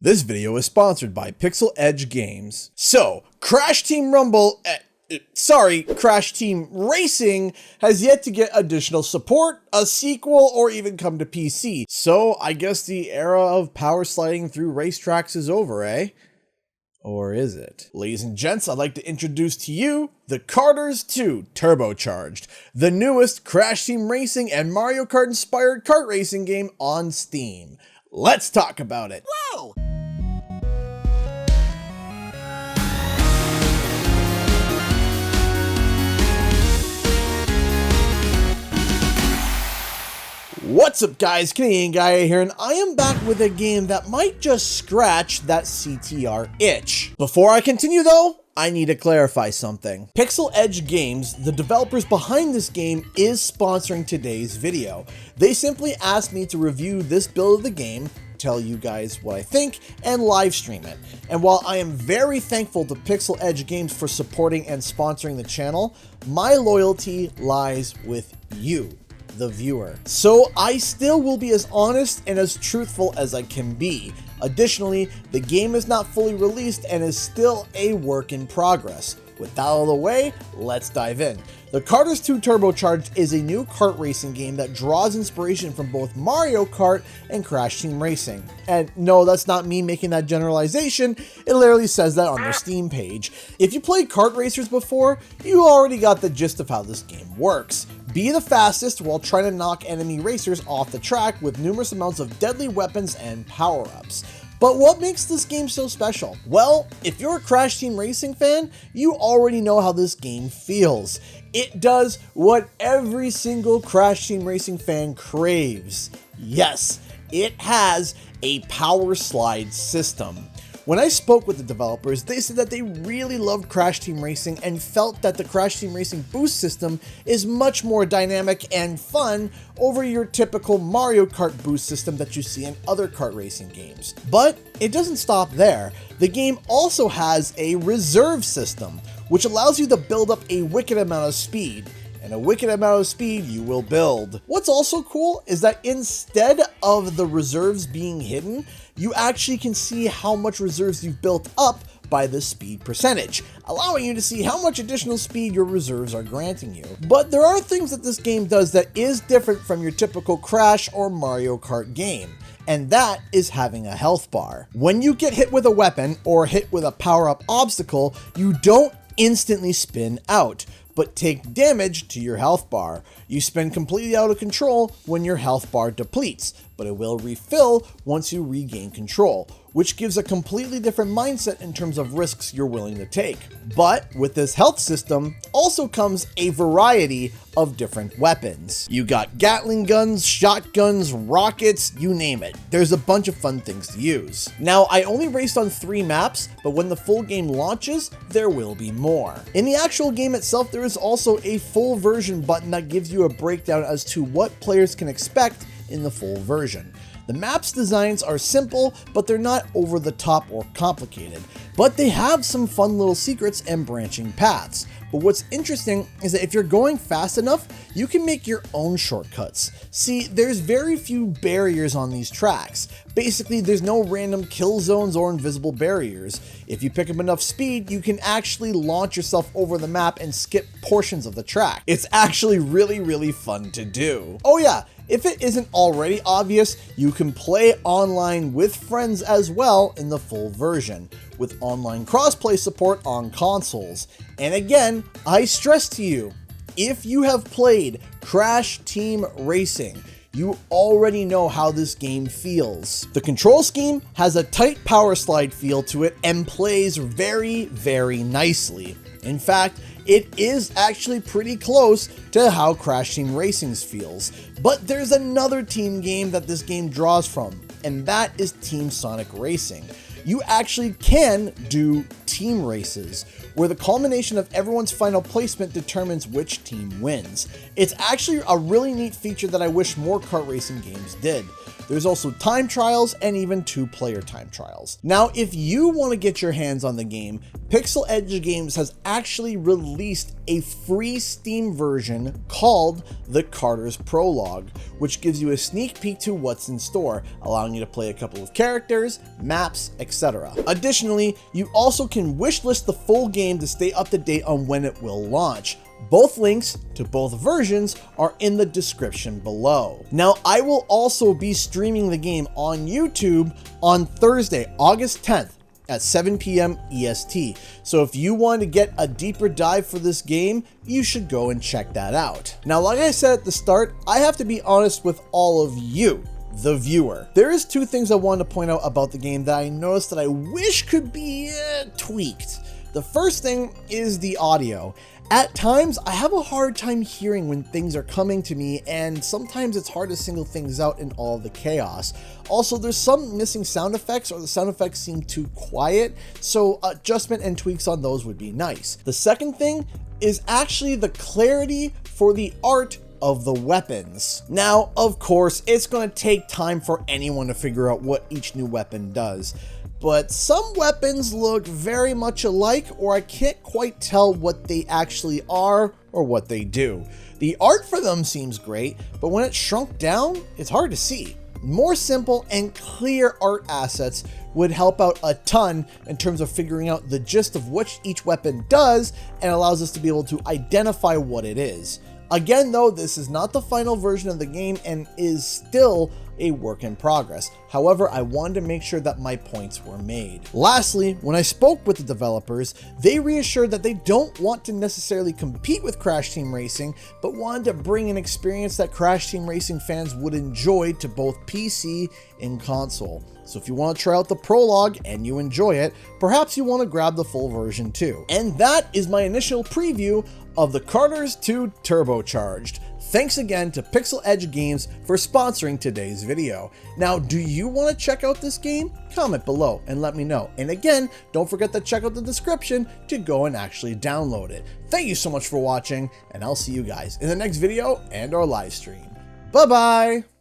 This video is sponsored by Pixel Edge Games. So, Crash Team Racing has yet to get additional support, a sequel, or even come to PC. So, I guess the era of power sliding through racetracks is over, eh? Or is it? Ladies and gents, I'd like to introduce to you the Karters 2 Turbocharged, the newest Crash Team Racing and Mario Kart inspired kart racing game on Steam. Let's talk about it. Whoa! What's up guys, Canadian Guy here, and I am back with a game that might just scratch that CTR itch. Before I continue though, I need to clarify something. Pixel Edge Games, the developers behind this game, is sponsoring today's video. They simply asked me to review this build of the game, tell you guys what I think, and live stream it. And while I am very thankful to Pixel Edge Games for supporting and sponsoring the channel, my loyalty lies with you, the viewer. So I still will be as honest and as truthful as I can be. Additionally, the game is not fully released and is still a work in progress. With that out of the way, let's dive in. The Karters 2 Turbocharged is a new kart racing game that draws inspiration from both Mario Kart and Crash Team Racing. And no, that's not me making that generalization, it literally says that on their Steam page. If you played kart racers before, you already got the gist of how this game works. Be the fastest while trying to knock enemy racers off the track with numerous amounts of deadly weapons and power-ups. But what makes this game so special? Well, if you're a Crash Team Racing fan, you already know how this game feels. It does what every single Crash Team Racing fan craves. Yes, it has a power slide system. When I spoke with the developers, they said that they really loved Crash Team Racing and felt that the Crash Team Racing boost system is much more dynamic and fun over your typical Mario Kart boost system that you see in other kart racing games. But it doesn't stop there. The game also has a reserve system, which allows you to build up a wicked amount of speed. And a wicked amount of speed you will build. What's also cool is that instead of the reserves being hidden, you actually can see how much reserves you've built up by the speed percentage, allowing you to see how much additional speed your reserves are granting you. But there are things that this game does that is different from your typical Crash or Mario Kart game, and that is having a health bar. When you get hit with a weapon or hit with a power-up obstacle, you don't instantly spin out, but take damage to your health bar. You spin completely out of control when your health bar depletes, but it will refill once you regain control, which gives a completely different mindset in terms of risks you're willing to take. But with this health system also comes a variety of different weapons. You got Gatling guns, shotguns, rockets, you name it. There's a bunch of fun things to use. Now, I only raced on 3 maps, but when the full game launches, there will be more. In the actual game itself, there is also a full version button that gives you a breakdown as to what players can expect in the full version. The map's designs are simple, but they're not over the top or complicated. But they have some fun little secrets and branching paths. But what's interesting is that if you're going fast enough, you can make your own shortcuts. See, there's very few barriers on these tracks. Basically, there's no random kill zones or invisible barriers. If you pick up enough speed, you can actually launch yourself over the map and skip portions of the track. It's actually really fun to do. Oh yeah, if it isn't already obvious, you can play online with friends as well in the full version, with online crossplay support on consoles. And again, I stress to you, if you have played Crash Team Racing, you already know how this game feels. The control scheme has a tight power slide feel to it and plays very nicely. In fact, it is actually pretty close to how Crash Team Racing's feels. But there's another team game that this game draws from, and that is Team Sonic Racing. You actually can do team races, where the culmination of everyone's final placement determines which team wins. It's actually a really neat feature that I wish more kart racing games did. There's also time trials and even 2-player time trials. Now, if you want to get your hands on the game, Pixel Edge Games has actually released a free Steam version called the Karters PROLOGUE, which gives you a sneak peek to what's in store, allowing you to play a couple of characters, maps, etc. Additionally, you also can wishlist the full game to stay up to date on when it will launch. Both links to both versions are in the description below. Now, I will also be streaming the game on YouTube on Thursday, August 10th at 7 p.m. EST. So if you want to get a deeper dive for this game, you should go and check that out. Now, like I said at the start, I have to be honest with all of you, the viewer. There is 2 things I wanted to point out about the game that I noticed that I wish could be tweaked. The first thing is the audio. At times, I have a hard time hearing when things are coming to me, and sometimes it's hard to single things out in all the chaos. Also, there's some missing sound effects, or the sound effects seem too quiet, so adjustment and tweaks on those would be nice. The second thing is actually the clarity for the art of the weapons. Now, of course, it's going to take time for anyone to figure out what each new weapon does. But some weapons look very much alike, or I can't quite tell what they actually are or what they do. The art for them seems great, but when it's shrunk down, it's hard to see. More simple and clear art assets would help out a ton in terms of figuring out the gist of what each weapon does and allows us to be able to identify what it is. Again, though, this is not the final version of the game and is still a work in progress. However, I wanted to make sure that my points were made. Lastly, when I spoke with the developers, they reassured that they don't want to necessarily compete with Crash Team Racing, but wanted to bring an experience that Crash Team Racing fans would enjoy to both PC and console. So if you want to try out the prologue and you enjoy it, perhaps you want to grab the full version too. And that is my initial preview of the Karters 2 Turbocharged. Thanks again to Pixel Edge Games for sponsoring today's video. Now, do you want to check out this game? Comment below and let me know. And again, don't forget to check out the description to go and actually download it. Thank you so much for watching, and I'll see you guys in the next video and our live stream. Bye-bye!